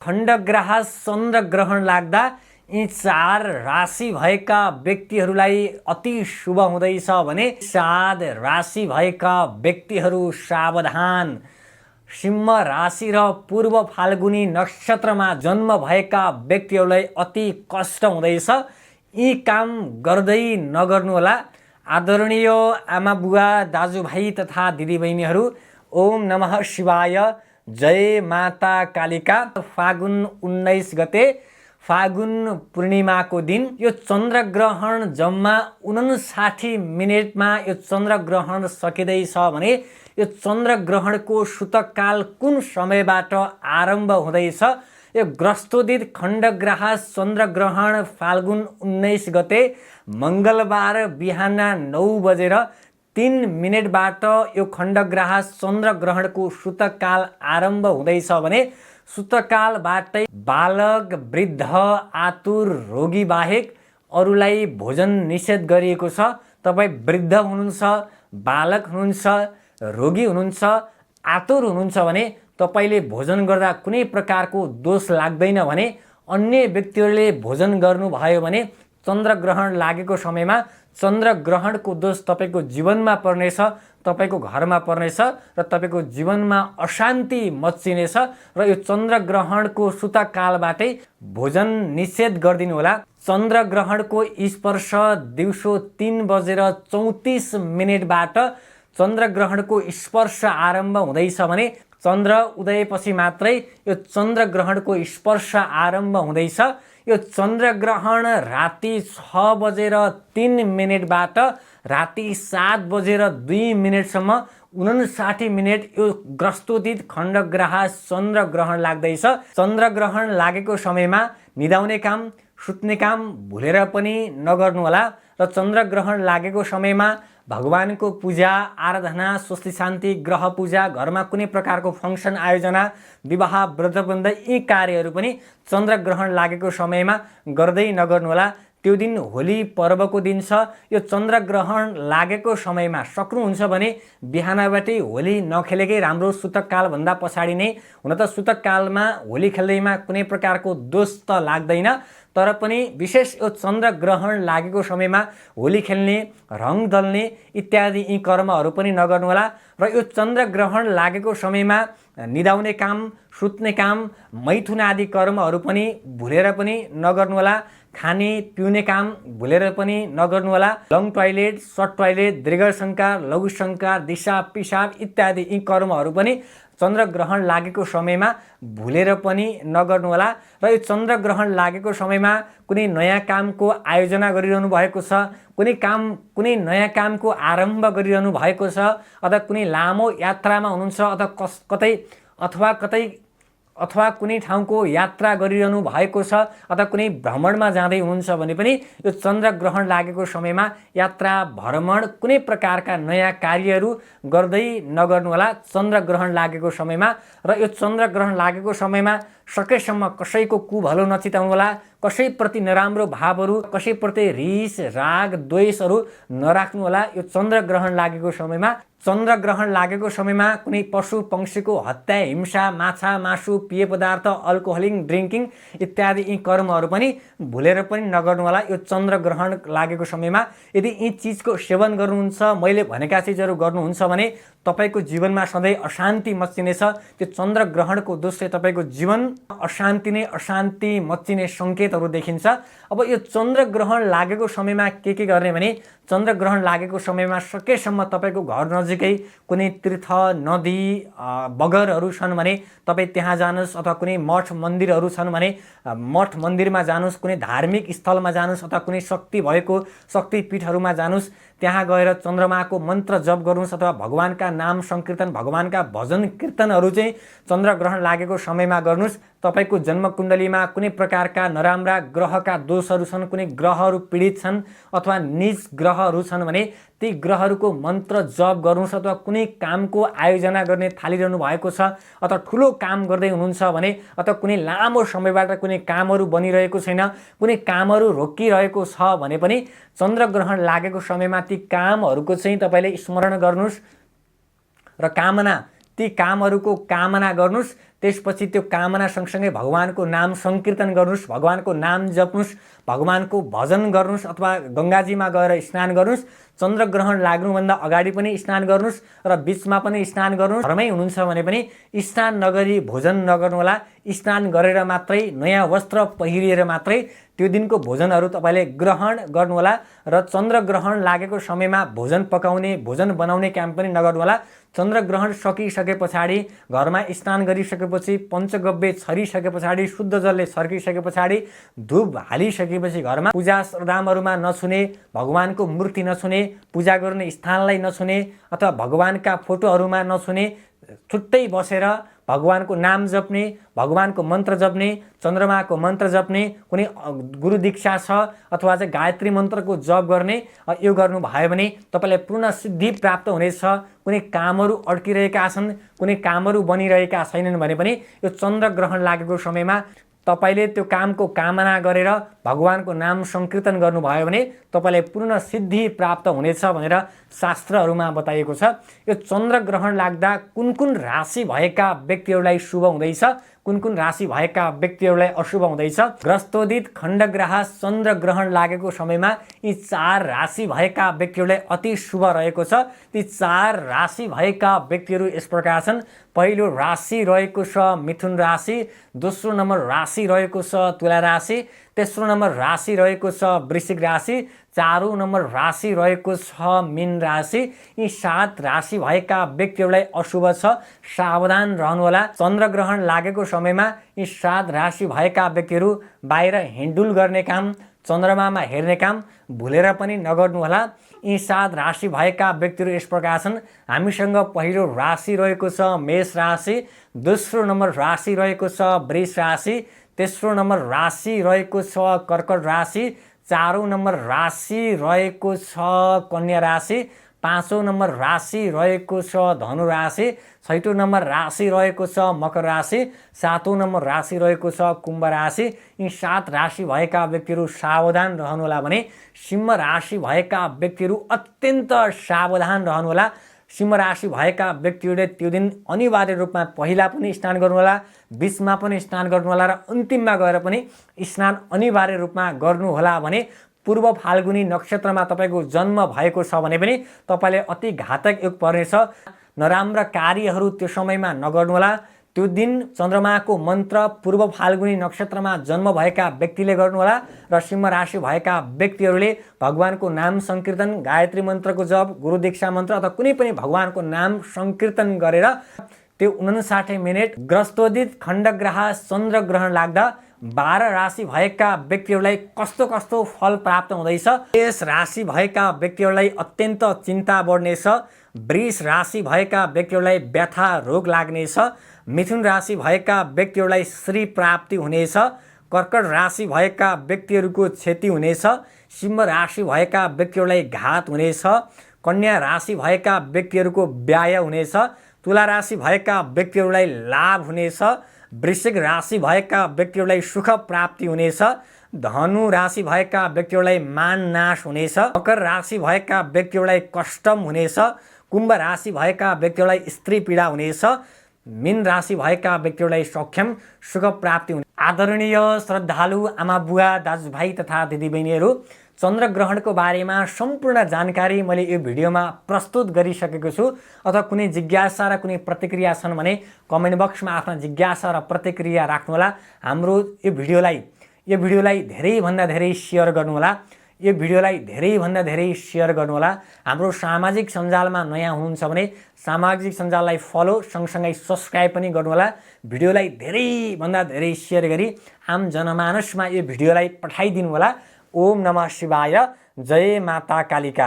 खण्डग्राह चन्द्र ग्रहण लाग्दा यी 4 राशि भएका व्यक्तिहरूलाई अति शुभ हुँदैछ भने 7 राशि भएका व्यक्तिहरू सावधान। सिंह राशि र पूर्व फाल्गुनी नक्षत्रमा जन्म भएका व्यक्तिहरूलाई अति कष्ट हुँदैछ। यी काम गर्दै नगर्नुहोला। आदरणीय आमा बुवा दाजुभाइ तथा दिदीबहिनीहरू, ओम नमः शिवाय। जय माता कालिका। फागुन 19 गते फागुन पूर्णिमाको दिन यो चन्द्रग्रहण जम्मा 59 मिनेटमा यो चन्द्रग्रहण सकिँदैछ भने यो चन्द्रग्रहणको सूतककाल कुन समयबाट आरम्भ हुँदैछ? यो ग्रस्तोदित खण्डग्राह चन्द्रग्रहण फाल्गुन 19 गते मङ्गलबार बिहान 9:03 यो खण्डग्राह चन्द्रग्रहणको सूतककाल आरम्भ हुँदैछ भने सूतककालबाटै बालक, वृद्ध, आतुर, रोगी बाहेक अरूलाई भोजन निषेध गरिएको छ। तपाईँ वृद्ध हुनुहुन्छ, बालक हुनुहुन्छ, रोगी हुनुहुन्छ, आतुर हुनुहुन्छ भने तपाईँले भोजन गर्दा कुनै प्रकारको दोष लाग्दैन भने अन्य व्यक्तिहरूले भोजन गर्नुभयो भने चन्द्रग्रहण लागेको समयमा चन्द्रग्रहणको दोष तपाईँको जीवनमा पर्नेछ, तपाईँको घरमा पर्नेछ र तपाईँको जीवनमा अशान्ति मच्चिनेछ र यो चन्द्रग्रहणको सूतककालबाटै भोजन निषेध गरिदिनु होला। चन्द्रग्रहणको स्पर्श दिउँसो 3:34 चन्द्रग्रहणको स्पर्श आरम्भ हुँदैछ भने चन्द्र उदयपछि मात्रै यो चन्द्रग्रहणको स्पर्श आरम्भ हुँदैछ। यो चन्द्रग्रहण राति 6:03 राति 7:02 59 मिनेट यो ग्रस्तोदित खण्डग्राह चन्द्रग्रहण लाग्दैछ। चन्द्रग्रहण लागेको समयमा निदाउने काम, सुत्ने काम भुलेर पनि नगर्नुहोला र चन्द्रग्रहण लागेको समयमा भगवानको पूजा, आराधना, स्वस्ति शान्ति, ग्रह पूजा, घरमा कुनै प्रकारको फङ्सन आयोजना, विवाह, व्रतबन्ध यी कार्यहरू पनि चन्द्रग्रहण लागेको समयमा गर्दै नगर्नुहोला। त्यो दिन होली पर्वको दिन छ। यो चन्द्रग्रहण लागेको समयमा सक्नुहुन्छ भने बिहानबाटै होली नखेलेकै राम्रो। सूतककालभन्दा पछाडि नै, हुन त सूतककालमा होली खेल्दैमा कुनै प्रकारको दोष त लाग्दैन, तर पनि विशेष यो चन्द्रग्रहण लागेको समयमा होली खेल्ने, रङ दल्ने इत्यादि यी कर्महरू पनि नगर्नुहोला। र यो चन्द्रग्रहण लागेको समयमा निदाउने काम, सुत्ने काम, मैथुन आदि कर्महरू पनि भुलेर पनि नगर्नुहोला। खाने पिउने काम भुलेर पनि नगर्नुहोला। लङ टोयलेट, सर्ट टोयलेट, दीर्घसङ्कार, लघुसङ्कार, दिशा पिसाब इत्यादि यी कर्महरू पनि चन्द्रग्रहण लागेको समयमा भुलेर पनि नगर्नुहोला। र यो चन्द्रग्रहण लागेको समयमा कुनै नयाँ कामको आयोजना गरिरहनु भएको छ, कुनै नयाँ कामको आरम्भ गरिरहनु भएको छ, अथवा कुनै लामो यात्रामा हुनुहुन्छ अथवा कुनै ठाउँको यात्रा गरिरहनु भएको छ अथवा कुनै भ्रमणमा जाँदै हुनुहुन्छ भने पनि यो चन्द्रग्रहण लागेको समयमा यात्रा, भ्रमण, कुनै प्रकारका नयाँ कार्यहरू गर्दै नगर्नुहोला चन्द्रग्रहण लागेको समयमा। र यो चन्द्रग्रहण लागेको समयमा सकेसम्म कसैको कुभलो नचिताउनु होला। कसैप्रति नराम्रो भावहरू, कसैप्रति रिस, राग, द्वेषहरू नराख्नु होला। यो चन्द्रग्रहण लागेको समयमा कुनै पशु पक्षीको हत्या, हिंसा, माछा मासु, पेय पदार्थ, अल्कोहलिङ, ड्रिङ्किङ इत्यादि यी कर्महरू पनि भुलेर पनि नगर्नु होला। यो चन्द्रग्रहण लागेको समयमा यदि यी चिजको सेवन गर्नुहुन्छ, मैले भनेका चिजहरू गर्नुहुन्छ भने तपाईँको जीवनमा सधैँ अशान्ति मच्चिनेछ। त्यो चन्द्रग्रहणको दोषले तपाईँको जीवन अशान्ति मच्चिने सङ्केतहरू देखिन्छ। अब यो चन्द्रग्रहण लागेको समयमा के गर्ने भने चन्द्रग्रहण लागेको समयमा सकेसम्म तपाईँको घर नजिकै कुनै तीर्थ, नदी, बगरहरू छन् भने तपाईँ त्यहाँ जानुहोस्, अथवा कुनै मठ मन्दिरहरू छन् भने मठ मन्दिरमा जानुहोस्, कुनै धार्मिक स्थलमा जानुहोस् अथवा कुनै शक्ति भएको शक्तिपीठहरूमा जानुहोस्। त्यहाँ गएर चन्द्रमाको मन्त्र जप गर्नुहोस् अथवा भगवानका नाम संकीर्तन, भगवानका भजन कीर्तनहरू चाहिँ चन्द्रग्रहण लागेको समयमा गर्नुहोस्। तपाईँको जन्मकुण्डलीमा कुनै प्रकारका नराम्रा ग्रहका दोषहरू छन्, कुनै ग्रहहरू पीडित छन् अथवा निज ग्रहहरू छन् भने ती ग्रहहरूको मन्त्र जप गर्नुहोस्। अथवा कुनै कामको आयोजना गर्ने थालिरहनु भएको छ अथवा ठुलो काम गर्दै हुनुहुन्छ भने अथवा कुनै लामो समयबाट कुनै कामहरू बनिरहेको छैन, कुनै कामहरू रोकिरहेको छ भने पनि चन्द्रग्रहण लागेको समयमा ती कामहरूको चाहिँ तपाईँले स्मरण गर्नुहोस् र ती कामहरूको कामना गर्नुहोस्। त्यसपछि त्यो कामना सँगसँगै भगवानको नाम संकीर्तन गर्नुहोस्, भगवानको नाम जप्नुहोस्, भगवानको भजन गर्नुहोस् अथवा गङ्गाजीमा गएर स्नान गर्नुहोस्। चन्द्रग्रहण लाग्नुभन्दा अगाडि पनि स्नान गर्नुहोस् र बिचमा पनि स्नान गर्नुहोस्। घरमै हुनुहुन्छ भने पनि स्नान नगरी भोजन नगर्नुहोला। स्नान गरेर मात्रै, नयाँ वस्त्र पहिरिएर मात्रै त्यो दिनको भोजनहरू तपाईँले ग्रहण गर्नुहोला र चन्द्रग्रहण लागेको समयमा भोजन पकाउने, भोजन बनाउने काम पनि नगर्नुहोला। चन्द्रग्रहण सकिसके पछाडि घरमा स्नान गरिसकेपछि, पञ्चगव्य छरिसके पछाडि, शुद्ध जलले छर्किसके पछाडि, धूप हालिसकेपछि घरमा पूजा रामहरूमा नछुने, भगवानको मूर्ति नछुने, पूजा गर्ने स्थानलाई नछुने अथवा भगवानका फोटोहरूमा नछुने, छुट्टै बसेर भगवानको नाम जप्ने, भगवानको मन्त्र जप्ने, चन्द्रमाको मन्त्र जप्ने, कुनै गुरु दीक्षा छ अथवा चाहिँ गायत्री मन्त्रको जप गर्ने, यो गर्नुभयो भने तपाईँलाई पूर्ण सिद्धि प्राप्त हुनेछ। कुनै कामहरू अड्किरहेका छन्, कुनै कामहरू बनिरहेका छैनन् भने पनि यो चन्द्रग्रहण लागेको समयमा तपाईँले त्यो कामको कामना गरेर भगवानको नाम संकीर्तन गर्नुभयो भने तपाईँलाई पूर्ण सिद्धि प्राप्त हुनेछ भनेर शास्त्रहरूमा बताइएको छ। यो चन्द्रग्रहण लाग्दा कुन कुन राशि भएका व्यक्तिहरूलाई शुभ हुँदैछ, कुन कुन राशि भएका व्यक्तिहरूलाई अशुभ हुँदैछ। ग्रस्तोदित खण्डग्राह चन्द्रग्रहण लागेको समयमा यी 4 राशि भएका व्यक्तिहरूलाई अति शुभ रहेको छ। ती 4 राशि भएका व्यक्तिहरू यस प्रकार छन्। पहिलो राशि रहेको छ मिथुन राशि, दोस्रो नम्बर राशि रहेको छ तुला राशि, तेस्रो नम्बर राशि रहेको छ वृश्चिक राशि, 4औं नम्बर राशि रहेको छ मीन राशि। यी 7 राशि भएका व्यक्तिहरूलाई अशुभ छ, सावधान रहनुहोला। चन्द्रग्रहण लागेको समयमा यी 7 राशि भएका व्यक्तिहरू बाहिर हिँडडुल गर्ने काम, चन्द्रमामा हेर्ने काम भुलेर पनि नगर्नुहोला। यी 7 राशि भएका व्यक्तिहरू यस प्रकार छन्। हामीसँग पहिलो राशि रहेको छ मेष राशि, दोस्रो नम्बर राशि रहेको छ वृष राशि, तेस्रो नम्बर राशि रहेको छ कर्कट राशि, 4औं नम्बर राशि रहेको छ कन्या राशि, 5औं नम्बर राशि रहेको छ धनु राशि, 6औं नम्बर राशि रहेको छ मकर राशि, 7औं नम्बर राशि रहेको छ कुम्भ राशि। यी 7 राशि भएका व्यक्तिहरू सावधान रहनुहोला भने सिंह राशि भएका व्यक्तिहरू अत्यन्त सावधान रहनुहोला। सिंह राशि भएका व्यक्तिहरूले त्यो दिन अनिवार्य रूपमा पहिला पनि स्नान गर्नुहोला, बिचमा पनि स्नान गर्नुहोला र अन्तिममा गएर पनि स्नान अनिवार्य रूपमा गर्नुहोला। भने पूर्व फाल्गुनी नक्षत्रमा तपाईँको जन्म भएको छ भने पनि तपाईँले अति घातक योग पर्नेछ। नराम्रा कार्यहरू त्यो समयमा नगर्नुहोला। त्यो दिन चन्द्रमाको मन्त्र पूर्व फाल्गुनी नक्षत्रमा जन्म भएका व्यक्तिले गर्नुहोला र सिंह राशि भएका व्यक्तिहरूले भगवानको नाम संकीर्तन, गायत्री मन्त्रको जप, गुरु दीक्षा मन्त्र अथवा कुनै पनि भगवानको नाम संकीर्तन गरेर त्यो 59 मिनेट ग्रस्तोदित खण्डग्राह चन्द्रग्रहण लाग्दा 12 राशि भएका व्यक्तिहरूलाई कस्तो कस्तो फल प्राप्त हुँदैछ। यस राशि भएका व्यक्तिहरूलाई अत्यन्त चिन्ता बढ्नेछ। वृष राशि भएका व्यक्तिहरूलाई व्यथा रोग लाग्नेछ। मिथुन राशि भएका व्यक्तिहरूलाई श्री प्राप्ति हुनेछ। कर्कट राशि भएका व्यक्तिहरूको क्षति हुनेछ। सिंह राशि भएका व्यक्तिहरूलाई घात हुनेछ। कन्या राशि भएका व्यक्तिहरूको व्यय हुनेछ। तुला राशि भएका व्यक्तिहरूलाई लाभ हुनेछ। वृश्चिक राशि भएका व्यक्तिहरूलाई सुख प्राप्ति हुनेछ। धनु राशि भएका व्यक्तिहरूलाई मान नाश हुनेछ। मकर राशि भएका व्यक्तिहरूलाई कष्टम हुनेछ। कुम्भ राशि भएका व्यक्तिहरूलाई स्त्री पीडा हुनेछ। मीन राशि भएका व्यक्तिहरूलाई सक्षम सुख प्राप्ति हुने। आदरणीय श्रद्धालु आमा बुवा दाजुभाइ तथा दिदीबहिनीहरू, चन्द्रग्रहणको बारेमा सम्पूर्ण जानकारी मैले यो भिडियोमा प्रस्तुत गरिसकेको छु। अथवा कुनै जिज्ञासा र कुनै प्रतिक्रिया छन् भने कमेन्ट बक्समा आफ्ना जिज्ञासा र प्रतिक्रिया राख्नुहोला। हाम्रो यो भिडियोलाई धेरैभन्दा धेरै सेयर गर्नुहोला। यो भिडियोलाई धेरैभन्दा धेरै सेयर गर्नुहोला। हाम्रो सामाजिक सञ्जालमा नयाँ हुनुहुन्छ भने सामाजिक सञ्जाललाई फलो सँगसँगै सब्सक्राइब पनि गर्नुहोला। भिडियोलाई धेरैभन्दा धेरै सेयर गरी आम जनमानसमा यो भिडियोलाई पठाइदिनु होला। ओम नमः शिवाय। जय माता कालिका।